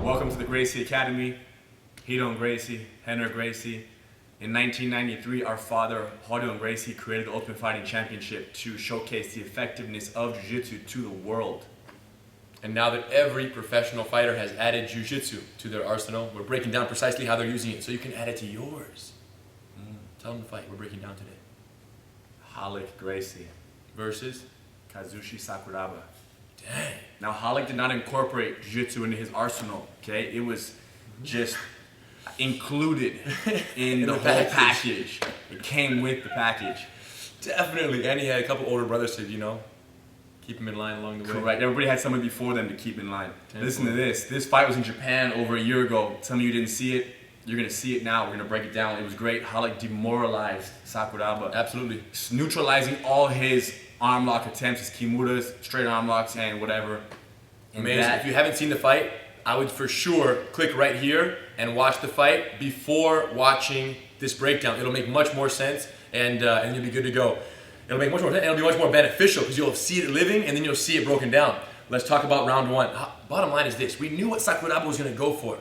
Welcome to the Gracie Academy. Ryron Gracie, Rener Gracie. In 1993, our father, Ryron Gracie, created the Ultimate Fighting Championship to showcase the effectiveness of Jiu-jitsu to the world. And now that every professional fighter has added Jiu-jitsu to their arsenal, we're breaking down precisely how they're using it so you can add it to yours. Tell them to fight. We're breaking down today. Ralek Gracie Versus Kazushi Sakuraba. Dang. Now, Ralek did not incorporate Jiu-jitsu into his arsenal, okay? It was just included in the whole package. It came with the package. Definitely. And he had a couple older brothers to, keep him in line along the way. Correct. Everybody had somebody before them to keep in line. Listen to this. This fight was in Japan over a year ago. Some of you didn't see it. You're going to see it now. We're going to break it down. It was great. Ralek demoralized Sakuraba. Absolutely. Neutralizing all his arm lock attempts, his kimuras, straight arm locks, and whatever. Amazing. If you haven't seen the fight, I would for sure click right here and watch the fight before watching this breakdown. It'll make much more sense, and you'll be good to go. It'll make much more sense, and it'll be much more beneficial because you'll see it living, and then you'll see it broken down. Let's talk about round one. Bottom line is this. We knew what Sakuraba was going to go for.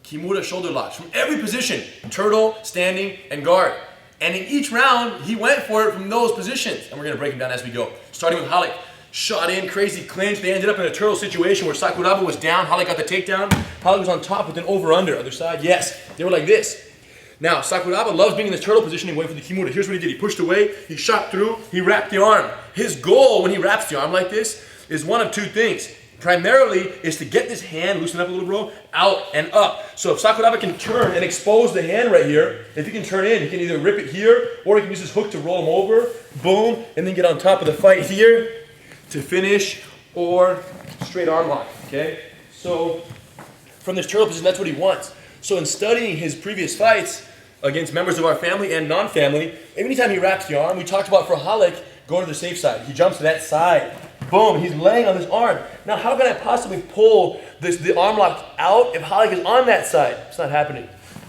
Kimura shoulder locks from every position. Turtle, standing, and guard. And in each round, he went for it from those positions. And we're going to break them down as we go. Starting with Ralek. Shot in, crazy clinch. They ended up in a turtle situation where Sakuraba was down. Ralek got the takedown. Ralek was on top with an over-under. Other side, yes. They were like this. Now, Sakuraba loves being in this turtle positioning, waiting for the Kimura. Here's what he did. He pushed away. He shot through. He wrapped the arm. His goal when he wraps the arm like this is one of two things. Primarily is to get this hand, loosen up a little, bro, out and up. So if Sakuraba can turn and expose the hand right here, if he can turn in, he can either rip it here, or he can use his hook to roll him over, boom, and then get on top of the fight here to finish, or straight arm lock, okay? So from this turtle position, that's what he wants. So in studying his previous fights against members of our family and non-family, anytime he wraps the arm, we talked about for Ralek, go to the safe side. He jumps to that side. Boom, he's laying on his arm. Now, how can I possibly pull the arm lock out if Ralek is on that side? It's not happening.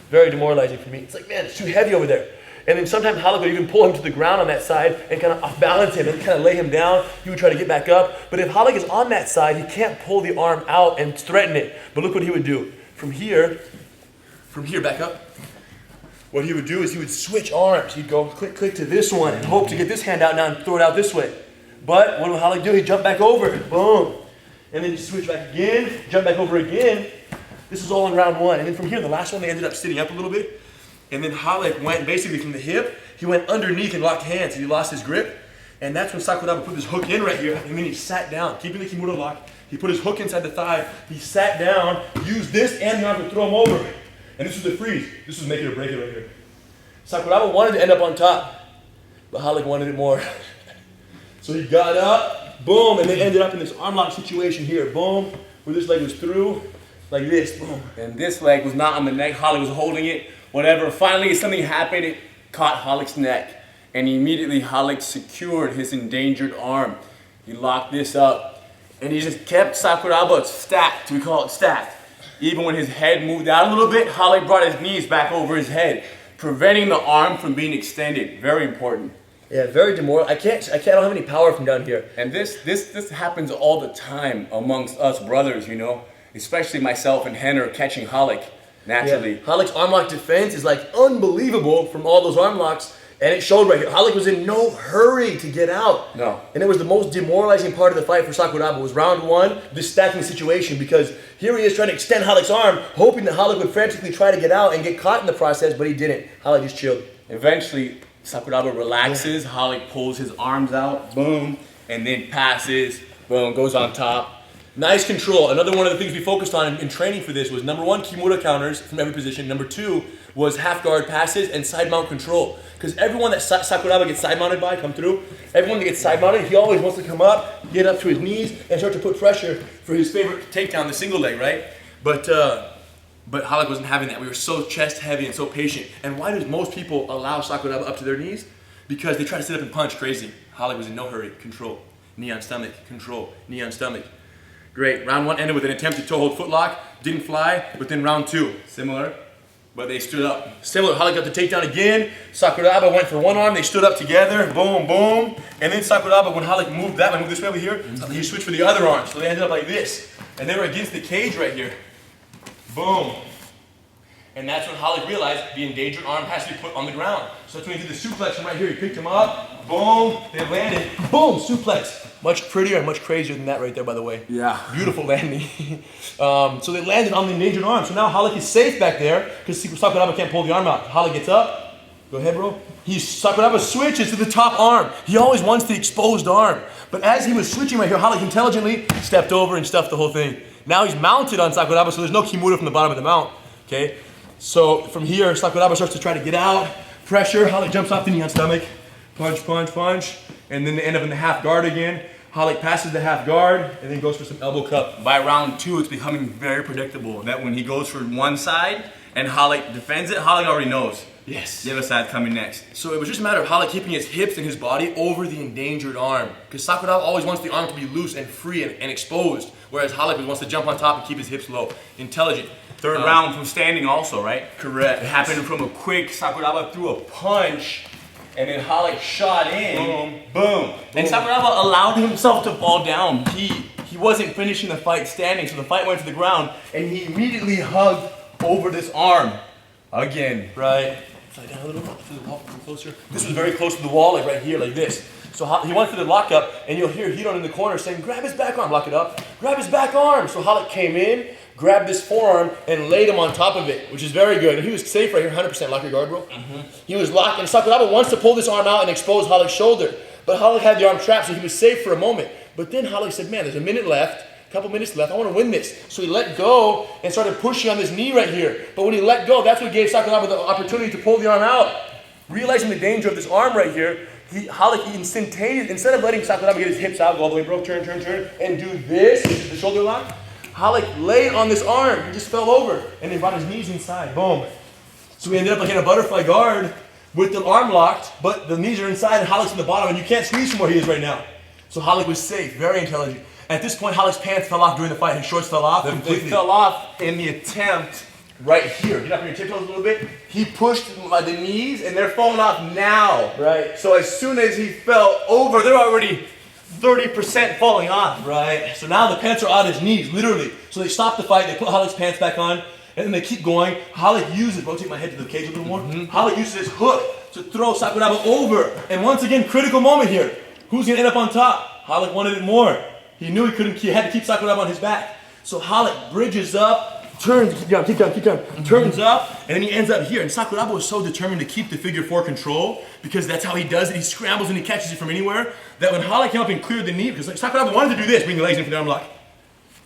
Very demoralizing for me. It's like, man, it's too heavy over there. And then sometimes Ralek would even pull him to the ground on that side and kind of off-balance him and kind of lay him down. He would try to get back up. But if Ralek is on that side, he can't pull the arm out and threaten it. But look what he would do. From here, back up. What he would do is he would switch arms. He'd go click, click to this one and hope to get this hand out now and throw it out this way. But what would Ralek do? He'd jump back over. Boom. And then he'd switch back again, jump back over again. This was all in round one. And then from here, the last one, they ended up sitting up a little bit. And then Ralek went basically from the hip, he went underneath and locked hands. He lost his grip. And that's when Sakuraba put his hook in right here. And then he sat down, keeping the Kimura lock. He put his hook inside the thigh. He sat down, used this and the arm to throw him over. And this was the freeze. This was make it or break it right here. Sakuraba wanted to end up on top, but Ralek wanted it more. So he got up, boom, and then ended up in this arm lock situation here, boom, where this leg was through, like this, boom. And this leg was not on the neck. Ralek was holding it, whatever. Finally, something happened. It caught Ralek's neck. And immediately, Ralek secured his endangered arm. He locked this up. And he just kept Sakuraba stacked. We call it stacked. Even when his head moved out a little bit, Ralek brought his knees back over his head, preventing the arm from being extended. Very important. Yeah, very demoralizing. I don't have any power from down here. And this happens all the time amongst us brothers, especially myself and Rener catching Ralek naturally. Yeah. Ralek's arm lock defense is like unbelievable from all those arm locks, and it showed right here. Ralek was in no hurry to get out. No. And it was the most demoralizing part of the fight for Sakuraba was round one, this stacking situation, because here he is trying to extend Ralek's arm, hoping that Ralek would frantically try to get out and get caught in the process, but he didn't. Ralek just chilled. Eventually, Sakuraba relaxes, Ralek pulls his arms out, boom, and then passes, boom, goes on top. Nice control. Another one of the things we focused on in training for this was number one, Kimura counters from every position. Number two was half guard passes and side mount control. Because everyone that Sakuraba gets side mounted by, come through, everyone that gets side mounted, he always wants to come up, get up to his knees, and start to put pressure for his favorite takedown, the single leg, right? But Ralek wasn't having that. We were so chest heavy and so patient. And why do most people allow Sakuraba up to their knees? Because they try to sit up and punch crazy. Ralek was in no hurry. Control. Knee on stomach. Control. Knee on stomach. Great. Round one ended with an attempted toe hold footlock. Didn't fly. But then round two, similar. But they stood up. Similar. Ralek got the takedown again. Sakuraba went for one arm. They stood up together. Boom, boom. And then Sakuraba, when Ralek moved this way over here, he switched for the other arm. So they ended up like this. And they were against the cage right here. boom. And that's when Halek realized the endangered arm has to be put on the ground. So that's when he did the suplex from right here. He picked him up, boom, they landed, boom, suplex. Much prettier and much crazier than that right there, by the way. Yeah. Beautiful landing. So they landed on the endangered arm. So now Halek is safe back there because Sakuraba can't pull the arm out. Halek gets up. Go ahead, bro. Sakuraba switches to the top arm. He always wants the exposed arm. But as he was switching right here, Halek intelligently stepped over and stuffed the whole thing. Now he's mounted on Sakuraba, so there's no kimura from the bottom of the mount. Okay? So from here, Sakuraba starts to try to get out. Pressure. Halek jumps off the knee on stomach. Punch, punch, punch. And then they end up in the half guard again. Halek passes the half guard and then goes for some elbow cup. By round 2, it's becoming very predictable that when he goes for one side and Halek defends it, Halek already knows. Yes. The other side's coming next. So it was just a matter of Halek keeping his hips and his body over the endangered arm. Because Sakuraba always wants the arm to be loose and free and exposed, whereas Halek wants to jump on top and keep his hips low. Intelligent. Third round from standing also, right? Correct. It happened from a quick, Sakuraba threw a punch, and then Halek shot in. Boom. Boom. And Sakuraba allowed himself to fall down. He wasn't finishing the fight standing, so the fight went to the ground, and he immediately hugged over this arm. Again. Right. Slide down a little bit to the wall, come closer. This was very close to the wall, like right here, like this. So he went for the lockup, and you'll hear Hidon in the corner saying, grab his back arm, lock it up, grab his back arm. So Halek came in, grabbed this forearm, and laid him on top of it, which is very good. And he was safe right here, 100% lock your guard, bro. He was locked, and Sakuraba wants to pull this arm out and expose Halek's shoulder. But Halek had the arm trapped, so he was safe for a moment. But then Halek said, man, there's a minute left. Couple minutes left, I want to win this. So he let go and started pushing on this knee right here. But when he let go, that's what gave Sakuraba the opportunity to pull the arm out. Realizing the danger of this arm right here, Halek instantaneously, instead of letting Sakuraba get his hips out, go all the way, bro, turn, turn, turn, and do this, which is the shoulder lock, Halek laid on this arm. He just fell over, and then brought his knees inside, boom. So we ended up like in a butterfly guard with the arm locked, but the knees are inside and Halek's in the bottom, and you can't squeeze from where he is right now. So Halek was safe, very intelligent. At this point, Halek's pants fell off during the fight. His shorts fell off completely. They fell off in the attempt. Right here. Get up on your tiptoes a little bit. He pushed the knees, and they're falling off now. Right. So as soon as he fell over, they're already 30% falling off. Right. So now the pants are on his knees, literally. So they stop the fight. They put Halek's pants back on, and then they keep going. Halek uses, rotate my head to the cage a little more. Halek uses his hook to throw Sakuraba over. And once again, critical moment here. Who's going to end up on top? Halek wanted it more. He knew he had to keep Sakuraba on his back. So Halek bridges up, turns, keep down, turns up, and then he ends up here. And Sakuraba was so determined to keep the figure 4 control, because that's how he does it. He scrambles and he catches it from anywhere, that when Halek came up and cleared the knee, because Sakuraba wanted to do this, bring the legs in for the arm lock.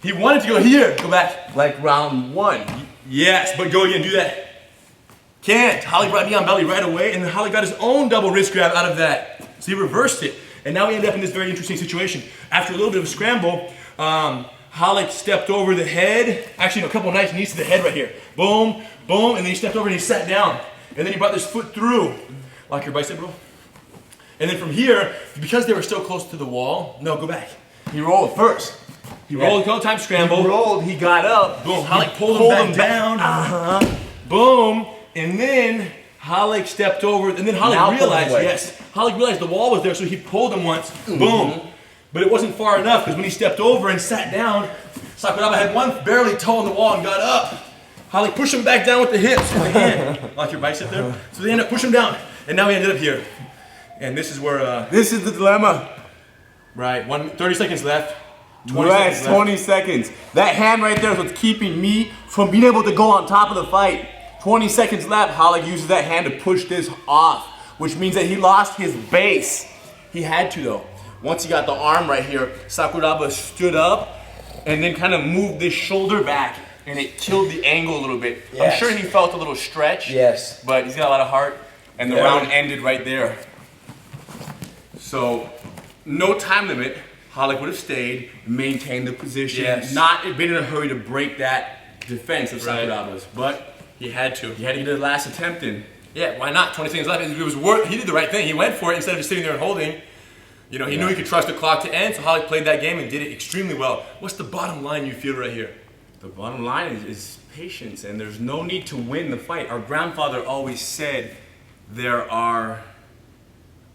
He wanted to go here, go back. Like round 1. Yes, but go again, do that. Can't. Halek brought knee on belly right away, and then Halek got his own double wrist grab out of that. So he reversed it. And now we end up in this very interesting situation. After a little bit of a scramble, Halek stepped over the head. Actually, a couple of nice knees to the head right here. Boom, boom, and then he stepped over and he sat down. And then he brought this foot through. Lock your bicep, bro. And then from here, because they were still close to the wall, no, go back. He rolled first. He rolled a couple times, scramble. He rolled, he got up. Boom, Halek pulled him back down. Boom, and then Halek stepped over, and then Halek realized, Halek realized the wall was there, so he pulled him once, boom. But it wasn't far enough, because when he stepped over and sat down, Sakuraba had one barely toe on the wall and got up. Halek pushed him back down with the hips and the hand. Like your bicep there. So they ended up pushing him down, and now we ended up here. And this is where, this is the dilemma. Right, 30 seconds left. 20 seconds. That hand right there is what's keeping me from being able to go on top of the fight. 20 seconds left. Halek uses that hand to push this off, which means that he lost his base. He had to though. Once he got the arm right here, Sakuraba stood up and then kind of moved this shoulder back, and it killed the angle a little bit. Yes. I'm sure he felt a little stretch. Yes. But he's got a lot of heart, and the round ended right there. So, no time limit. Halek would have stayed, maintained the position, not been in a hurry to break that defense of Sakuraba's, but he had to. He had to get the last attempt in. Yeah, why not? 20 seconds left. It was he did the right thing. He went for it instead of just sitting there and holding. You know, he knew he could trust the clock to end, so Halek played that game and did it extremely well. What's the bottom line you feel right here? The bottom line is patience, and there's no need to win the fight. Our grandfather always said I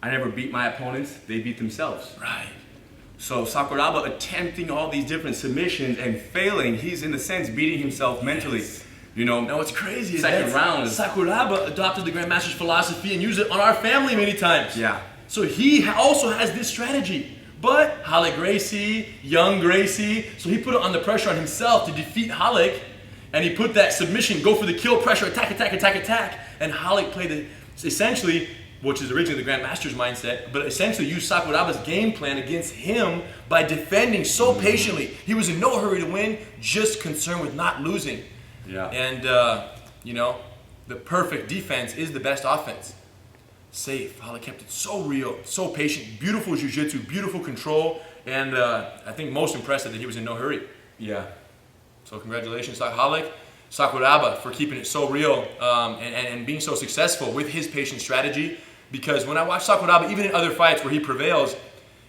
never beat my opponents, they beat themselves. Right. So Sakuraba attempting all these different submissions and failing, he's in a sense beating himself mentally. You know, now what's crazy is second round. Sakuraba adopted the Grandmaster's philosophy and used it on our family many times. Yeah. So he also has this strategy. But Ralek Gracie, young Gracie, so he put it on the pressure on himself to defeat Ralek, and he put that submission, go for the kill, pressure, attack, attack, attack, attack, and Ralek played it essentially, which is originally the Grandmaster's mindset, but essentially used Sakuraba's game plan against him by defending so patiently. He was in no hurry to win, just concerned with not losing. Yeah. And, you know, the perfect defense is the best offense. Safe. Ralek kept it so real, so patient, beautiful jiu-jitsu, beautiful control, and I think most impressive that he was in no hurry. Yeah. So congratulations, Ralek Sakuraba, for keeping it so real and being so successful with his patient strategy. Because when I watch Sakuraba, even in other fights where he prevails,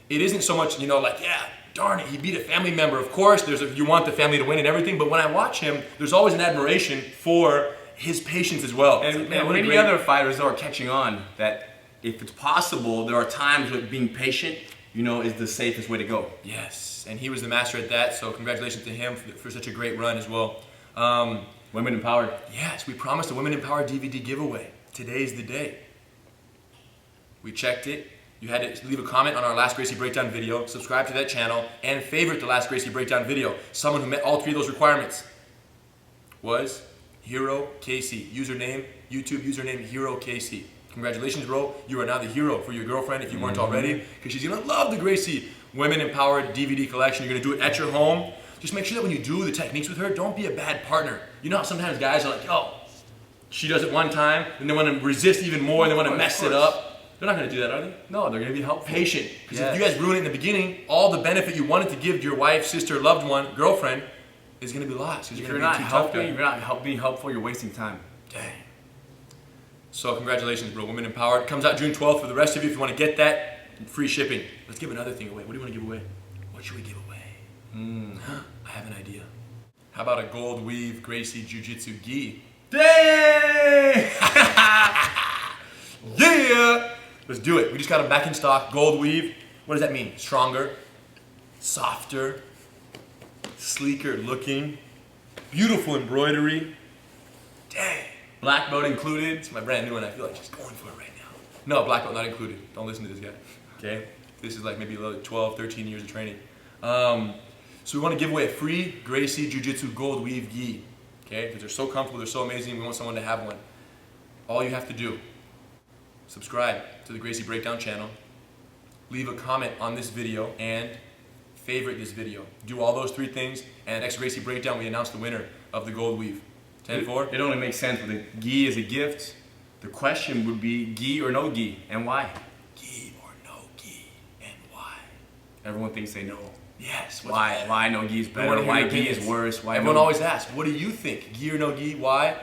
it isn't so much, you know, like, yeah, darn it, he beat a family member. Of course, you want the family to win and everything, but when I watch him, there's always an admiration for his patience as well. And many other fighters are catching on that if it's possible, there are times when being patient, you know, is the safest way to go. Yes, and he was the master at that, so congratulations to him for such a great run as well. Women Empowered. Yes, we promised a Women Empowered DVD giveaway. Today's the day. We checked it. You had to leave a comment on our last Gracie Breakdown video, subscribe to that channel, and favorite the last Gracie Breakdown video. Someone who met all three of those requirements was Hero Casey. Username, YouTube username Hero Casey. Congratulations, bro. You are now the hero for your girlfriend if you weren't already, because she's gonna love the Gracie Women Empowered DVD collection. You're gonna do it at your home. Just make sure that when you do the techniques with her, don't be a bad partner. You know how sometimes guys are like, oh, she does it one time, and they want to resist even more, and they want to mess it up. They're not gonna do that, are they? No, they're gonna be helpful. Patient. Because if you guys ruin it in the beginning, all the benefit you wanted to give to your wife, sister, loved one, girlfriend, is gonna be lost. If you're not helping, you're not being helpful, you're wasting time. Dang. So congratulations, bro. Women Empowered. Comes out June 12th for the rest of you if you want to get that. Free shipping. Let's give another thing away. What do you want to give away? What should we give away? I have an idea. How about a gold weave Gracie Jiu-Jitsu gi? Dang! Yeah! Let's do it. We just got them back in stock. Gold weave. What does that mean? Stronger, softer, sleeker looking, beautiful embroidery. Dang. Black belt included. It's my brand new one. I feel like just going for it right now. No, black belt not included. Don't listen to this guy. Okay? This is like maybe 12, 13 years of training. So we want to give away a free Gracie Jiu-Jitsu gold weave gi. Okay? Because they're so comfortable, they're so amazing. We want someone to have one. All you have to do, subscribe to the Gracie Breakdown channel, leave a comment on this video, and favorite this video. Do all those three things, and next Gracie Breakdown, we announce the winner of the gold weave. 10-4? It only makes sense with the gi as a gift. The question would be gi or no gi, and why? Gi or no gi, and why? Everyone thinks they know. Yes. Why? Why no gi is better? Why gi is worse? Why Everyone no? always asks, what do you think? Gi or no gi? Why?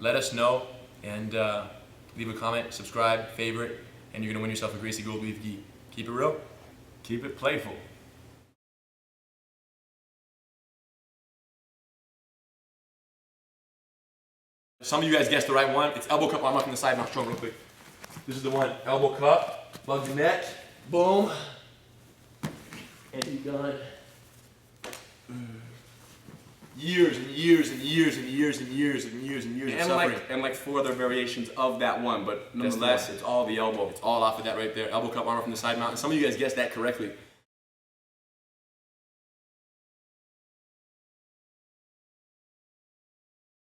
Let us know, and leave a comment, subscribe, favorite, and you're going to win yourself a Gracie Gold Weave gi. Keep it real. Keep it playful. Some of you guys guessed the right one. It's elbow cup arm up from the side, and I'll show them real quick. This is the one. Elbow cup, plug the neck, boom, and you're done. Years and years and years and years and years and years and years of suffering. And like 4 other variations of that one, but nonetheless, it's all the elbow. It's all off of that right there. Elbow cup arm up from the side mount. And some of you guys guessed that correctly.